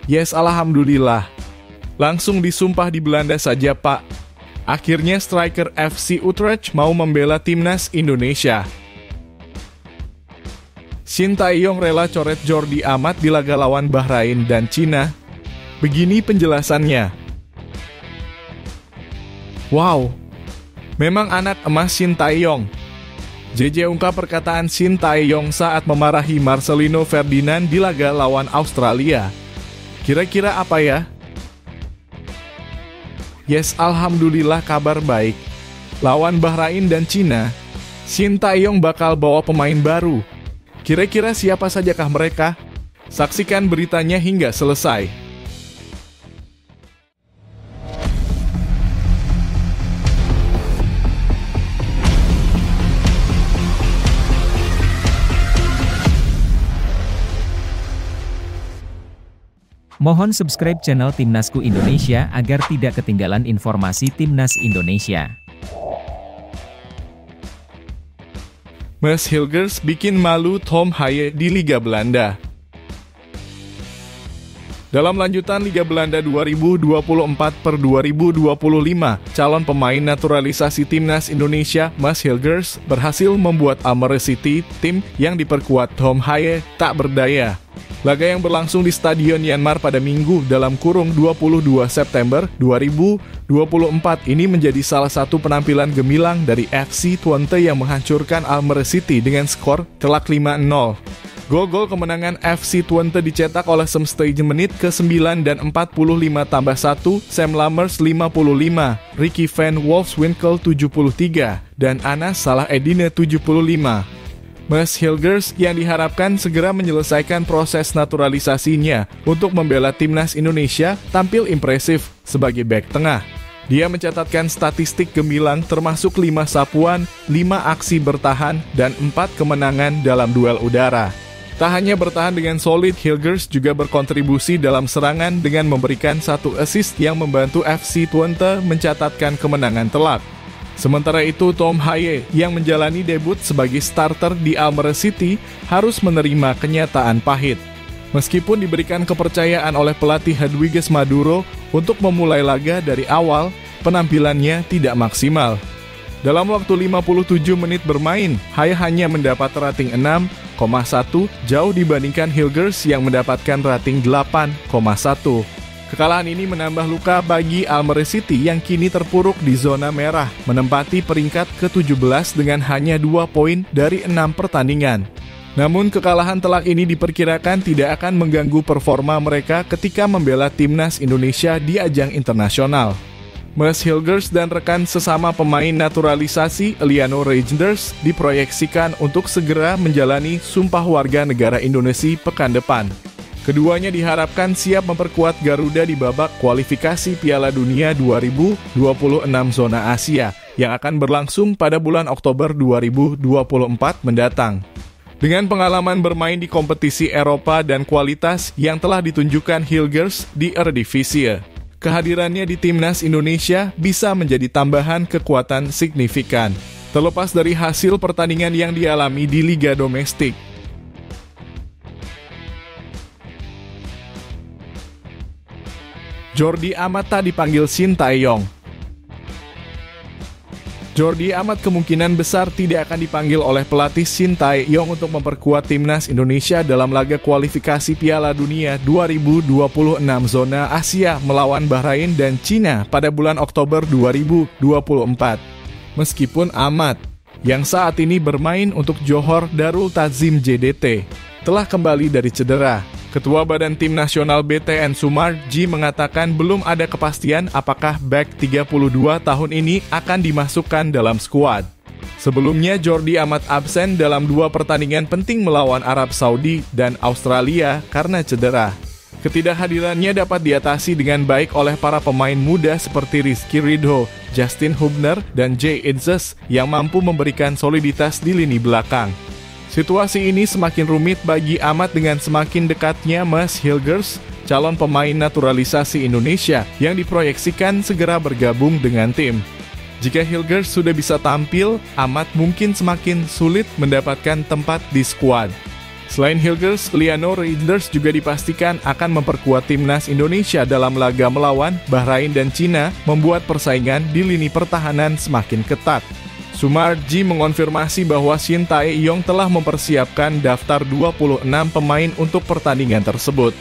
Yes, alhamdulillah. Langsung disumpah di Belanda saja, Pak. Akhirnya striker FC Utrecht mau membela timnas Indonesia. Shin Tae-yong rela coret Jordi Amat di laga lawan Bahrain dan Cina. Begini penjelasannya. Wow, memang anak emas Shin Tae-yong. JJ ungkap perkataan Shin Tae-yong saat memarahi Marcelino Ferdinand di laga lawan Australia. Kira-kira apa ya? Yes, alhamdulillah kabar baik. Lawan Bahrain dan Cina, Shin Tae-yong bakal bawa pemain baru. Kira-kira siapa sajakah mereka? Saksikan beritanya hingga selesai. Mohon subscribe channel Timnasku Indonesia agar tidak ketinggalan informasi Timnas Indonesia. Mads Hilgers bikin malu Tom Haye di Liga Belanda. Dalam lanjutan Liga Belanda 2024/2025, calon pemain naturalisasi Timnas Indonesia Mads Hilgers berhasil membuat Almere City, tim yang diperkuat Tom Haye, tak berdaya. Laga yang berlangsung di Stadion Myanmar pada Minggu dalam kurung 22 September 2024 ini menjadi salah satu penampilan gemilang dari FC Twente yang menghancurkan Almere City dengan skor telak 5-0. Gol-gol kemenangan FC Twente dicetak oleh Sam Stuyven menit ke-9 dan 45+1, Sam Lammers 55, Ricky van Wolfswinkel 73, dan Anas Salah Edine 75. Mads Hilgers yang diharapkan segera menyelesaikan proses naturalisasinya untuk membela timnas Indonesia tampil impresif sebagai bek tengah. Dia mencatatkan statistik gemilang termasuk 5 sapuan, 5 aksi bertahan, dan 4 kemenangan dalam duel udara. Tak hanya bertahan dengan solid, Hilgers juga berkontribusi dalam serangan dengan memberikan 1 assist yang membantu FC Twente mencatatkan kemenangan telak. Sementara itu, Tom Haye yang menjalani debut sebagai starter di Almere City harus menerima kenyataan pahit. Meskipun diberikan kepercayaan oleh pelatih Hedwiges Maduro untuk memulai laga dari awal, penampilannya tidak maksimal. Dalam waktu 57 menit bermain, Haye hanya mendapat rating 6,1, jauh dibandingkan Hilgers yang mendapatkan rating 8,1. Kekalahan ini menambah luka bagi Almere City yang kini terpuruk di zona merah, menempati peringkat ke-17 dengan hanya 2 poin dari 6 pertandingan. Namun kekalahan telak ini diperkirakan tidak akan mengganggu performa mereka ketika membela timnas Indonesia di ajang internasional. Mads Hilgers dan rekan sesama pemain naturalisasi Eliano Reijnders diproyeksikan untuk segera menjalani Sumpah Warga Negara Indonesia pekan depan. Keduanya diharapkan siap memperkuat Garuda di babak kualifikasi Piala Dunia 2026 zona Asia yang akan berlangsung pada bulan Oktober 2024 mendatang. Dengan pengalaman bermain di kompetisi Eropa dan kualitas yang telah ditunjukkan Hilgers di Eredivisie, kehadirannya di timnas Indonesia bisa menjadi tambahan kekuatan signifikan, terlepas dari hasil pertandingan yang dialami di liga domestik. Jordi Amat tak dipanggil Shin Tae-yong. Jordi Amat kemungkinan besar tidak akan dipanggil oleh pelatih Shin Tae-yong untuk memperkuat timnas Indonesia dalam laga kualifikasi Piala Dunia 2026 zona Asia melawan Bahrain dan Cina pada bulan Oktober 2024. Meskipun Amat, yang saat ini bermain untuk Johor Darul Ta'zim JDT, telah kembali dari cedera. Ketua Badan Tim Nasional BTN Sumarji mengatakan belum ada kepastian apakah bek 32 tahun ini akan dimasukkan dalam skuad. Sebelumnya Jordi Amat absen dalam 2 pertandingan penting melawan Arab Saudi dan Australia karena cedera. Ketidakhadirannya dapat diatasi dengan baik oleh para pemain muda seperti Rizky Ridho, Justin Hubner, dan Jay Itzes yang mampu memberikan soliditas di lini belakang. Situasi ini semakin rumit bagi Amat dengan semakin dekatnya Mads Hilgers, calon pemain naturalisasi Indonesia yang diproyeksikan segera bergabung dengan tim. Jika Hilgers sudah bisa tampil, Amat mungkin semakin sulit mendapatkan tempat di skuad. Selain Hilgers, Liano Reijnders juga dipastikan akan memperkuat timnas Indonesia dalam laga melawan Bahrain dan Cina, membuat persaingan di lini pertahanan semakin ketat. Sumarji mengonfirmasi bahwa Shin Tae-yong telah mempersiapkan daftar 26 pemain untuk pertandingan tersebut.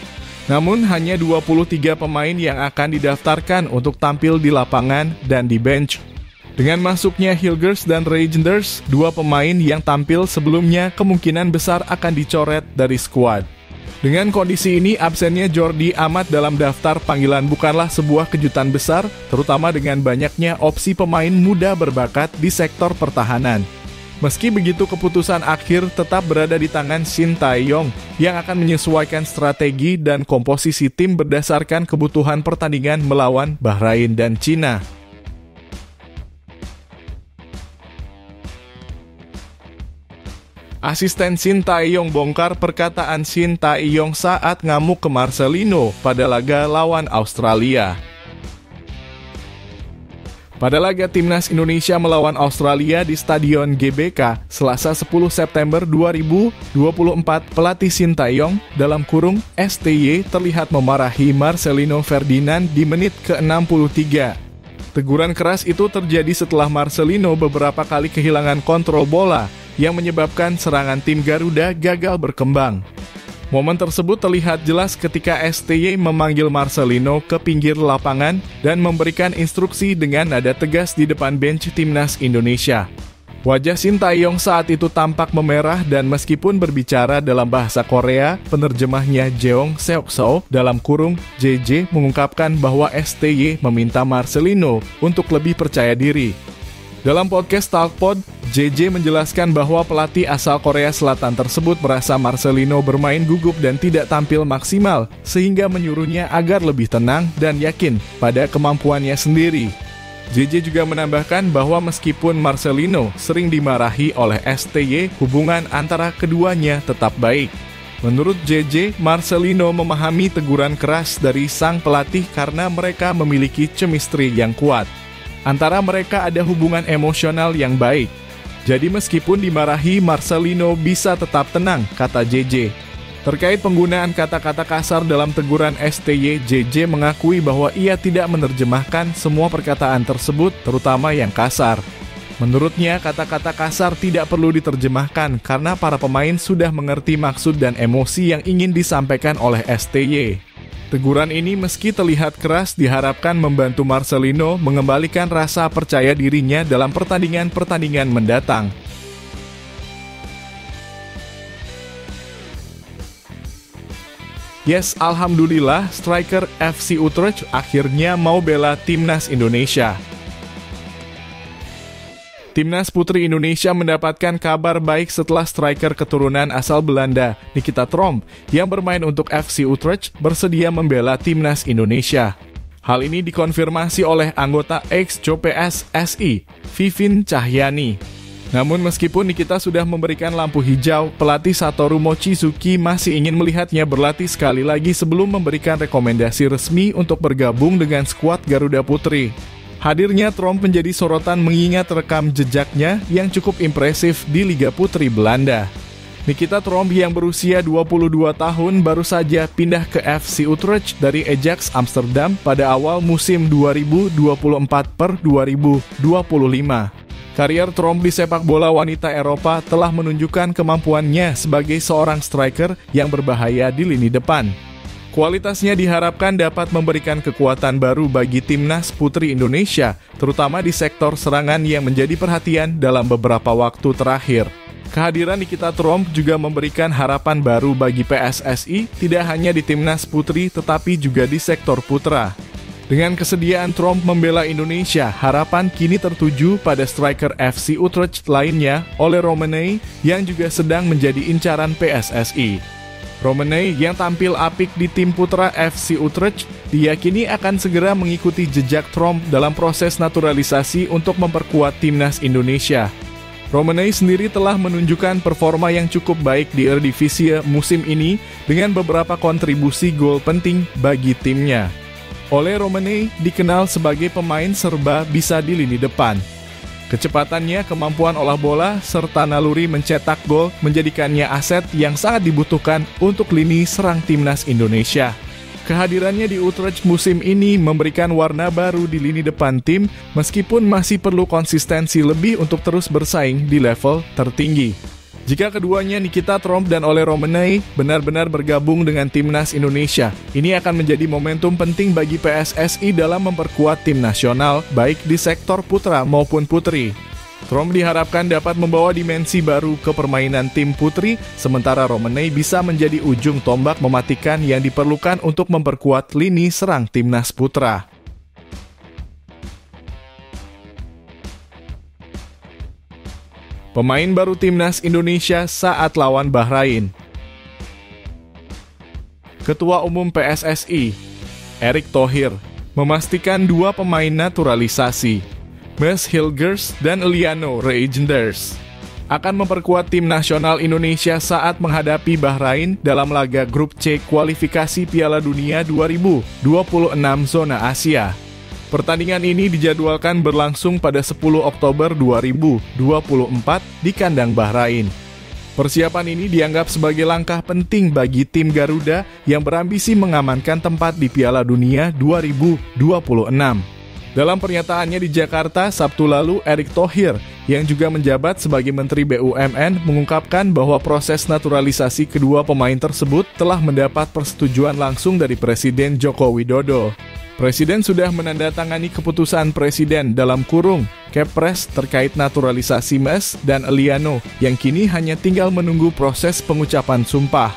Namun hanya 23 pemain yang akan didaftarkan untuk tampil di lapangan dan di bench. Dengan masuknya Hilgers dan Reijnders, dua pemain yang tampil sebelumnya kemungkinan besar akan dicoret dari skuad. Dengan kondisi ini, absennya Jordi Amat dalam daftar panggilan bukanlah sebuah kejutan besar, terutama dengan banyaknya opsi pemain muda berbakat di sektor pertahanan. Meski begitu, keputusan akhir tetap berada di tangan Shin Tae-yong yang akan menyesuaikan strategi dan komposisi tim berdasarkan kebutuhan pertandingan melawan Bahrain dan Cina. Asisten Shin Tae-yong bongkar perkataan Shin Tae-yong saat ngamuk ke Marcelino pada laga lawan Australia. Pada laga timnas Indonesia melawan Australia di Stadion GBK, Selasa 10 September 2024, pelatih Shin Tae-yong (STY) terlihat memarahi Marcelino Ferdinand di menit ke-63. Teguran keras itu terjadi setelah Marcelino beberapa kali kehilangan kontrol bola, yang menyebabkan serangan tim Garuda gagal berkembang. Momen tersebut terlihat jelas ketika STY memanggil Marcelino ke pinggir lapangan dan memberikan instruksi dengan nada tegas di depan bench timnas Indonesia. Wajah Shin Tae-yong saat itu tampak memerah dan meskipun berbicara dalam bahasa Korea, penerjemahnya Jeong Seok-seo (JJ) mengungkapkan bahwa STY meminta Marcelino untuk lebih percaya diri. Dalam podcast Talkpod, JJ menjelaskan bahwa pelatih asal Korea Selatan tersebut merasa Marcelino bermain gugup dan tidak tampil maksimal, sehingga menyuruhnya agar lebih tenang dan yakin pada kemampuannya sendiri. JJ juga menambahkan bahwa meskipun Marcelino sering dimarahi oleh STY, hubungan antara keduanya tetap baik. Menurut JJ, Marcelino memahami teguran keras dari sang pelatih karena mereka memiliki chemistry yang kuat. Antara mereka ada hubungan emosional yang baik. Jadi meskipun dimarahi, Marcelino bisa tetap tenang, kata JJ. Terkait penggunaan kata-kata kasar dalam teguran STY, JJ mengakui bahwa ia tidak menerjemahkan semua perkataan tersebut, terutama yang kasar. Menurutnya, kata-kata kasar tidak perlu diterjemahkan karena para pemain sudah mengerti maksud dan emosi yang ingin disampaikan oleh STY. Teguran ini meski terlihat keras diharapkan membantu Marcelino mengembalikan rasa percaya dirinya dalam pertandingan-pertandingan mendatang. Yes, alhamdulillah, striker FC Utrecht akhirnya mau bela timnas Indonesia. Timnas Putri Indonesia mendapatkan kabar baik setelah striker keturunan asal Belanda, Nikita Tromp, yang bermain untuk FC Utrecht, bersedia membela timnas Indonesia. Hal ini dikonfirmasi oleh anggota ex-Jops SI, Vivin Cahyani. Namun meskipun Nikita sudah memberikan lampu hijau, pelatih Satoru Mochizuki masih ingin melihatnya berlatih sekali lagi sebelum memberikan rekomendasi resmi untuk bergabung dengan skuad Garuda Putri. Hadirnya Tromp menjadi sorotan mengingat rekam jejaknya yang cukup impresif di Liga Putri Belanda. Nikita Tromp yang berusia 22 tahun baru saja pindah ke FC Utrecht dari Ajax Amsterdam pada awal musim 2024/2025. Karier Tromp di sepak bola wanita Eropa telah menunjukkan kemampuannya sebagai seorang striker yang berbahaya di lini depan. Kualitasnya diharapkan dapat memberikan kekuatan baru bagi timnas Putri Indonesia, terutama di sektor serangan yang menjadi perhatian dalam beberapa waktu terakhir. Kehadiran Nikita Tromp juga memberikan harapan baru bagi PSSI, tidak hanya di timnas putri tetapi juga di sektor putra. Dengan kesediaan Tromp membela Indonesia, harapan kini tertuju pada striker FC Utrecht lainnya, Ole Romanei, yang juga sedang menjadi incaran PSSI. Romanei yang tampil apik di tim putra FC Utrecht diyakini akan segera mengikuti jejak Tromp dalam proses naturalisasi untuk memperkuat timnas Indonesia. Romanei sendiri telah menunjukkan performa yang cukup baik di Eredivisie musim ini dengan beberapa kontribusi gol penting bagi timnya. Ole Romanei dikenal sebagai pemain serba bisa di lini depan. Kecepatannya, kemampuan olah bola, serta naluri mencetak gol menjadikannya aset yang sangat dibutuhkan untuk lini serang timnas Indonesia. Kehadirannya di Utrecht musim ini memberikan warna baru di lini depan tim, meskipun masih perlu konsistensi lebih untuk terus bersaing di level tertinggi. Jika keduanya Nikita Tromp dan Ole Romanei benar-benar bergabung dengan timnas Indonesia, ini akan menjadi momentum penting bagi PSSI dalam memperkuat tim nasional, baik di sektor putra maupun putri. Tromp diharapkan dapat membawa dimensi baru ke permainan tim putri, sementara Romanei bisa menjadi ujung tombak mematikan yang diperlukan untuk memperkuat lini serang timnas putra. Pemain baru timnas Indonesia saat lawan Bahrain. Ketua Umum PSSI, Erick Thohir, memastikan 2 pemain naturalisasi, Mads Hilgers dan Eliano Reijnders, akan memperkuat tim nasional Indonesia saat menghadapi Bahrain dalam laga Grup C kualifikasi Piala Dunia 2026 zona Asia. Pertandingan ini dijadwalkan berlangsung pada 10 Oktober 2024 di kandang Bahrain. Persiapan ini dianggap sebagai langkah penting bagi tim Garuda yang berambisi mengamankan tempat di Piala Dunia 2026. Dalam pernyataannya di Jakarta Sabtu lalu, Erick Thohir, yang juga menjabat sebagai Menteri BUMN, mengungkapkan bahwa proses naturalisasi kedua pemain tersebut telah mendapat persetujuan langsung dari Presiden Joko Widodo. Presiden sudah menandatangani keputusan Presiden Kepres terkait naturalisasi Mads dan Eliano, yang kini hanya tinggal menunggu proses pengucapan sumpah.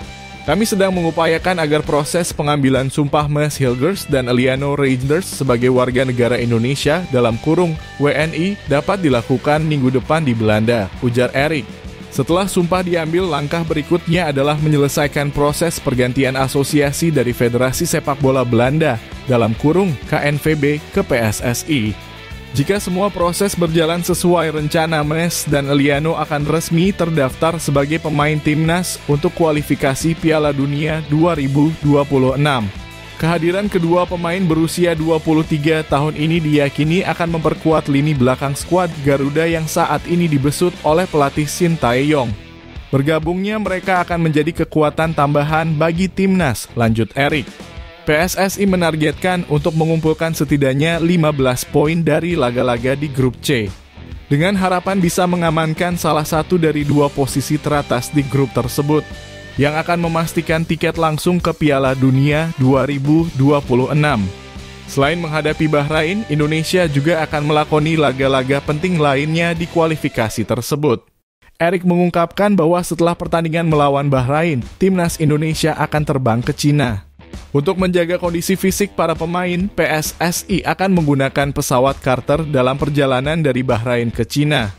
Kami sedang mengupayakan agar proses pengambilan sumpah Mads Hilgers dan Eliano Reijnders sebagai warga negara Indonesia (WNI) dapat dilakukan minggu depan di Belanda, ujar Erick. Setelah sumpah diambil, langkah berikutnya adalah menyelesaikan proses pergantian asosiasi dari Federasi Sepak Bola Belanda (KNVB) ke PSSI. Jika semua proses berjalan sesuai rencana, Mads dan Eliano akan resmi terdaftar sebagai pemain timnas untuk kualifikasi Piala Dunia 2026. Kehadiran kedua pemain berusia 23 tahun ini diyakini akan memperkuat lini belakang skuad Garuda yang saat ini dibesut oleh pelatih Shin Tae-yong. Bergabungnya mereka akan menjadi kekuatan tambahan bagi timnas, lanjut Erick. PSSI menargetkan untuk mengumpulkan setidaknya 15 poin dari laga-laga di Grup C, dengan harapan bisa mengamankan salah satu dari 2 posisi teratas di grup tersebut, yang akan memastikan tiket langsung ke Piala Dunia 2026. Selain menghadapi Bahrain, Indonesia juga akan melakoni laga-laga penting lainnya di kualifikasi tersebut. Erick mengungkapkan bahwa setelah pertandingan melawan Bahrain, timnas Indonesia akan terbang ke Cina. Untuk menjaga kondisi fisik para pemain, PSSI akan menggunakan pesawat charter dalam perjalanan dari Bahrain ke Cina.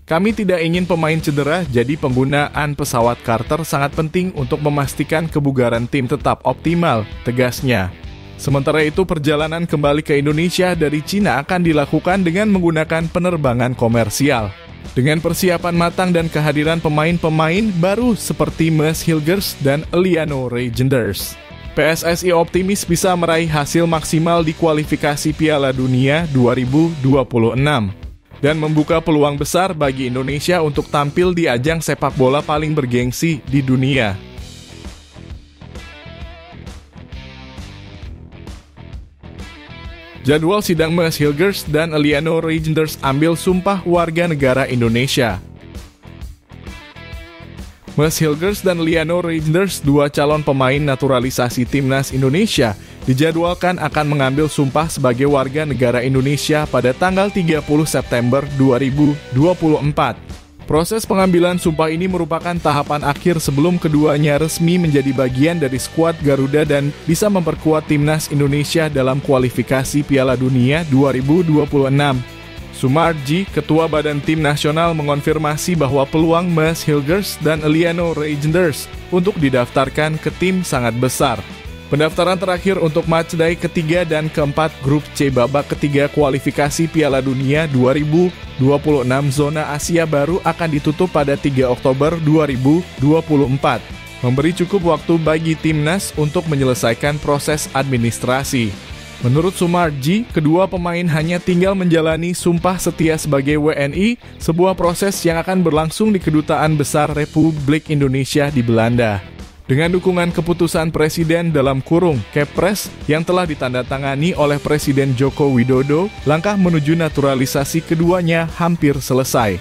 Kami tidak ingin pemain cedera, jadi penggunaan pesawat charter sangat penting untuk memastikan kebugaran tim tetap optimal, tegasnya. Sementara itu, perjalanan kembali ke Indonesia dari Cina akan dilakukan dengan menggunakan penerbangan komersial. Dengan persiapan matang dan kehadiran pemain-pemain baru seperti Mads Hilgers dan Eliano Reijnders, PSSI optimis bisa meraih hasil maksimal di kualifikasi Piala Dunia 2026 dan membuka peluang besar bagi Indonesia untuk tampil di ajang sepak bola paling bergengsi di dunia. Jadwal sidang Mads Hilgers dan Eliano Reijnders ambil sumpah warga negara Indonesia. Mads Hilgers dan Eliano Reijnders, 2 calon pemain naturalisasi timnas Indonesia, dijadwalkan akan mengambil sumpah sebagai warga negara Indonesia pada tanggal 30 September 2024. Proses pengambilan sumpah ini merupakan tahapan akhir sebelum keduanya resmi menjadi bagian dari skuad Garuda dan bisa memperkuat timnas Indonesia dalam kualifikasi Piala Dunia 2026. Sumarji, Ketua Badan Tim Nasional, mengonfirmasi bahwa peluang Mads Hilgers dan Eliano Reijnders untuk didaftarkan ke tim sangat besar. Pendaftaran terakhir untuk matchday ketiga dan keempat Grup C babak ketiga kualifikasi Piala Dunia 2026 zona Asia baru akan ditutup pada 3 Oktober 2024, memberi cukup waktu bagi timnas untuk menyelesaikan proses administrasi. Menurut Sumarji, kedua pemain hanya tinggal menjalani sumpah setia sebagai WNI, sebuah proses yang akan berlangsung di Kedutaan Besar Republik Indonesia di Belanda. Dengan dukungan keputusan Presiden dalam kurung Kepres yang telah ditandatangani oleh Presiden Joko Widodo, langkah menuju naturalisasi keduanya hampir selesai.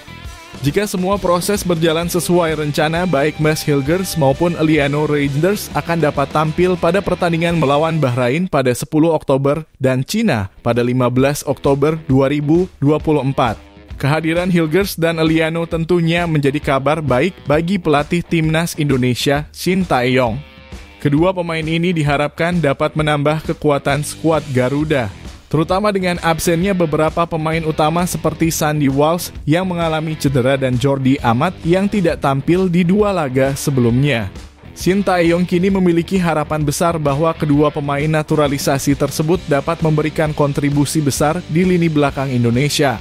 Jika semua proses berjalan sesuai rencana, baik Mads Hilgers maupun Eliano Reijnders akan dapat tampil pada pertandingan melawan Bahrain pada 10 Oktober dan Cina pada 15 Oktober 2024. Kehadiran Hilgers dan Eliano tentunya menjadi kabar baik bagi pelatih Timnas Indonesia Shin Tae-yong. Kedua pemain ini diharapkan dapat menambah kekuatan skuad Garuda, terutama dengan absennya beberapa pemain utama seperti Sandy Walsh yang mengalami cedera dan Jordi Amat yang tidak tampil di dua laga sebelumnya. Shin Tae-yong kini memiliki harapan besar bahwa kedua pemain naturalisasi tersebut dapat memberikan kontribusi besar di lini belakang Indonesia.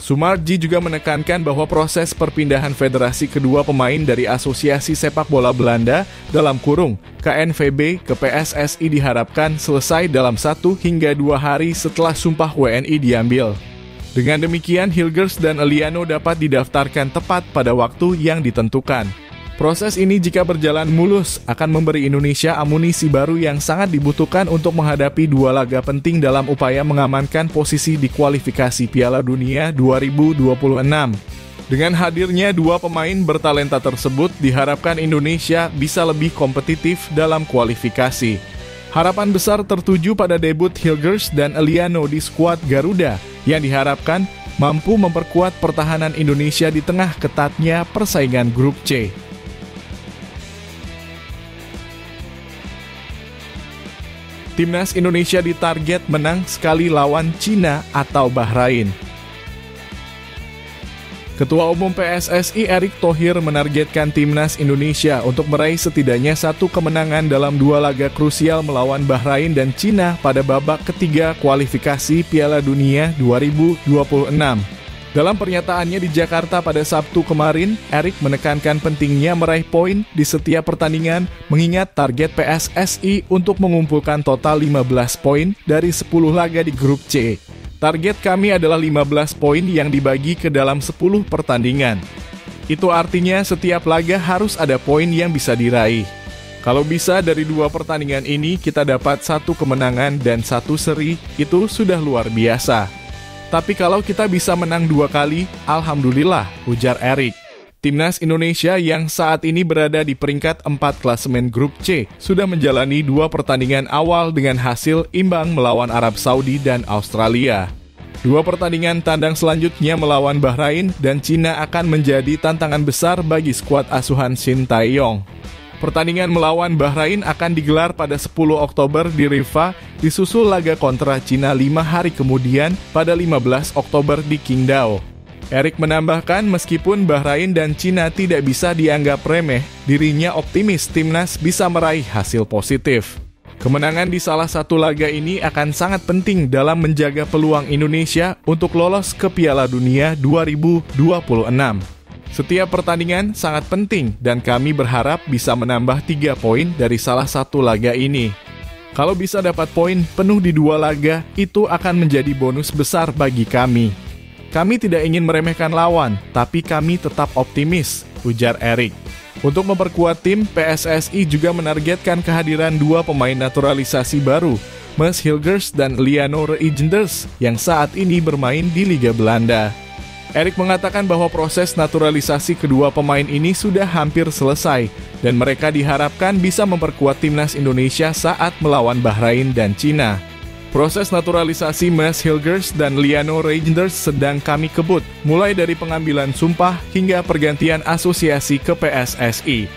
Sumarji juga menekankan bahwa proses perpindahan federasi kedua pemain dari Asosiasi Sepak Bola Belanda dalam kurung KNVB ke PSSI diharapkan selesai dalam 1 hingga 2 hari setelah sumpah WNI diambil. Dengan demikian, Hilgers dan Eliano dapat didaftarkan tepat pada waktu yang ditentukan. Proses ini jika berjalan mulus akan memberi Indonesia amunisi baru yang sangat dibutuhkan untuk menghadapi dua laga penting dalam upaya mengamankan posisi di kualifikasi Piala Dunia 2026. Dengan hadirnya dua pemain bertalenta tersebut, diharapkan Indonesia bisa lebih kompetitif dalam kualifikasi. Harapan besar tertuju pada debut Hilgers dan Eliano di skuad Garuda yang diharapkan mampu memperkuat pertahanan Indonesia di tengah ketatnya persaingan grup C. Timnas Indonesia ditarget menang sekali lawan Cina atau Bahrain. Ketua Umum PSSI Erick Thohir menargetkan Timnas Indonesia untuk meraih setidaknya 1 kemenangan dalam 2 laga krusial melawan Bahrain dan Cina pada babak ketiga kualifikasi Piala Dunia 2026. Dalam pernyataannya di Jakarta pada Sabtu kemarin, Erick menekankan pentingnya meraih poin di setiap pertandingan mengingat target PSSI untuk mengumpulkan total 15 poin dari 10 laga di grup C. Target kami adalah 15 poin yang dibagi ke dalam 10 pertandingan. Itu artinya setiap laga harus ada poin yang bisa diraih. Kalau bisa dari 2 pertandingan ini kita dapat 1 kemenangan dan 1 seri, itu sudah luar biasa. Tapi kalau kita bisa menang 2 kali, alhamdulillah, ujar Erick. Timnas Indonesia yang saat ini berada di peringkat 4 klasemen grup C sudah menjalani 2 pertandingan awal dengan hasil imbang melawan Arab Saudi dan Australia. 2 pertandingan tandang selanjutnya melawan Bahrain dan Cina akan menjadi tantangan besar bagi skuad asuhan Shin Tae-yong. Pertandingan melawan Bahrain akan digelar pada 10 Oktober di Rifa, disusul laga kontra Cina 5 hari kemudian pada 15 Oktober di Qingdao. Erick menambahkan meskipun Bahrain dan Cina tidak bisa dianggap remeh, dirinya optimis timnas bisa meraih hasil positif. Kemenangan di salah satu laga ini akan sangat penting dalam menjaga peluang Indonesia untuk lolos ke Piala Dunia 2026. Setiap pertandingan sangat penting dan kami berharap bisa menambah 3 poin dari salah satu laga ini. Kalau bisa dapat poin penuh di 2 laga, itu akan menjadi bonus besar bagi kami. Kami tidak ingin meremehkan lawan, tapi kami tetap optimis, ujar Erick. Untuk memperkuat tim, PSSI juga menargetkan kehadiran 2 pemain naturalisasi baru, Mads Hilgers dan Eliano Reijnders, yang saat ini bermain di Liga Belanda. Erick mengatakan bahwa proses naturalisasi kedua pemain ini sudah hampir selesai dan mereka diharapkan bisa memperkuat timnas Indonesia saat melawan Bahrain dan Cina. Proses naturalisasi Mads Hilgers dan Eliano Reijnders sedang kami kebut, mulai dari pengambilan sumpah hingga pergantian asosiasi ke PSSI.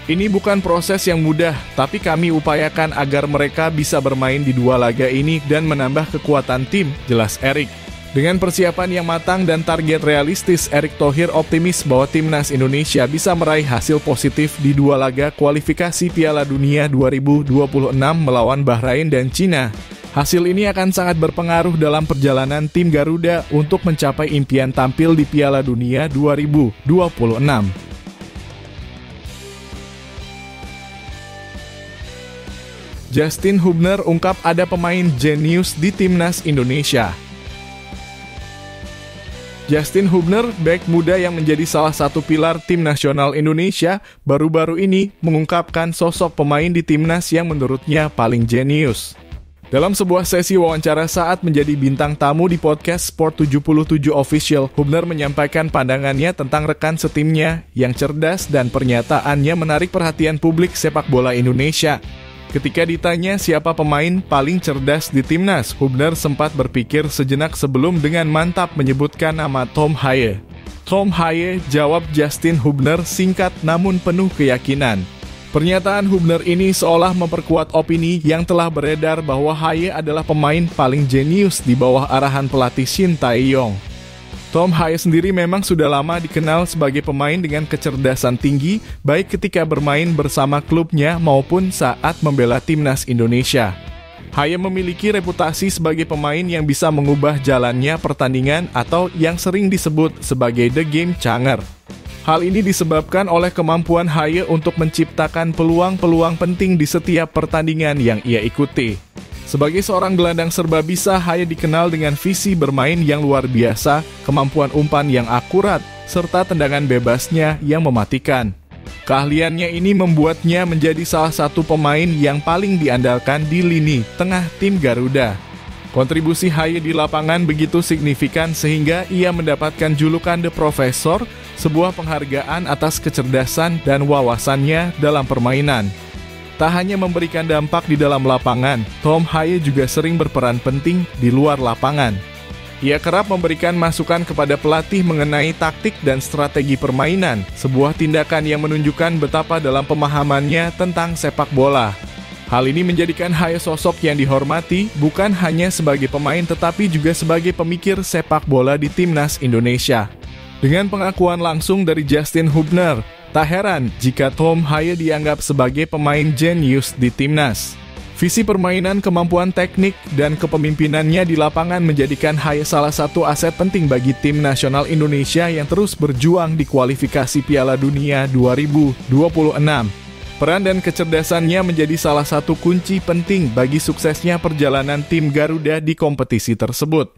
Ini bukan proses yang mudah, tapi kami upayakan agar mereka bisa bermain di 2 laga ini dan menambah kekuatan tim, jelas Erick. Dengan persiapan yang matang dan target realistis, Erick Thohir optimis bahwa timnas Indonesia bisa meraih hasil positif di 2 laga kualifikasi Piala Dunia 2026 melawan Bahrain dan Cina. Hasil ini akan sangat berpengaruh dalam perjalanan tim Garuda untuk mencapai impian tampil di Piala Dunia 2026. Justin Hubner ungkap ada pemain jenius di timnas Indonesia. Justin Hubner, bek muda yang menjadi salah satu pilar tim nasional Indonesia, baru-baru ini mengungkapkan sosok pemain di timnas yang menurutnya paling jenius. Dalam sebuah sesi wawancara saat menjadi bintang tamu di podcast Sport 77 Official, Hubner menyampaikan pandangannya tentang rekan setimnya yang cerdas dan pernyataannya menarik perhatian publik sepak bola Indonesia. Ketika ditanya siapa pemain paling cerdas di timnas, Hubner sempat berpikir sejenak sebelum dengan mantap menyebutkan nama Tom Haye. Tom Haye, jawab Justin Hubner singkat namun penuh keyakinan. Pernyataan Hubner ini seolah memperkuat opini yang telah beredar bahwa Haye adalah pemain paling jenius di bawah arahan pelatih Shin Tae-yong. Tom Haye sendiri memang sudah lama dikenal sebagai pemain dengan kecerdasan tinggi, baik ketika bermain bersama klubnya maupun saat membela timnas Indonesia. Haye memiliki reputasi sebagai pemain yang bisa mengubah jalannya pertandingan atau yang sering disebut sebagai the game changer. Hal ini disebabkan oleh kemampuan Haye untuk menciptakan peluang-peluang penting di setiap pertandingan yang ia ikuti. Sebagai seorang gelandang serba bisa, Haye dikenal dengan visi bermain yang luar biasa, kemampuan umpan yang akurat, serta tendangan bebasnya yang mematikan. Keahliannya ini membuatnya menjadi salah satu pemain yang paling diandalkan di lini tengah tim Garuda. Kontribusi Haye di lapangan begitu signifikan sehingga ia mendapatkan julukan The Professor, sebuah penghargaan atas kecerdasan dan wawasannya dalam permainan. Tak hanya memberikan dampak di dalam lapangan, Tom Haye juga sering berperan penting di luar lapangan. Ia kerap memberikan masukan kepada pelatih mengenai taktik dan strategi permainan, sebuah tindakan yang menunjukkan betapa dalam pemahamannya tentang sepak bola. Hal ini menjadikan Haye sosok yang dihormati bukan hanya sebagai pemain tetapi juga sebagai pemikir sepak bola di timnas Indonesia. Dengan pengakuan langsung dari Justin Hubner, tak heran jika Tom Haye dianggap sebagai pemain jenius di timnas. Visi permainan, kemampuan teknik, dan kepemimpinannya di lapangan menjadikan Haye salah satu aset penting bagi tim nasional Indonesia yang terus berjuang di kualifikasi Piala Dunia 2026. Peran dan kecerdasannya menjadi salah satu kunci penting bagi suksesnya perjalanan tim Garuda di kompetisi tersebut.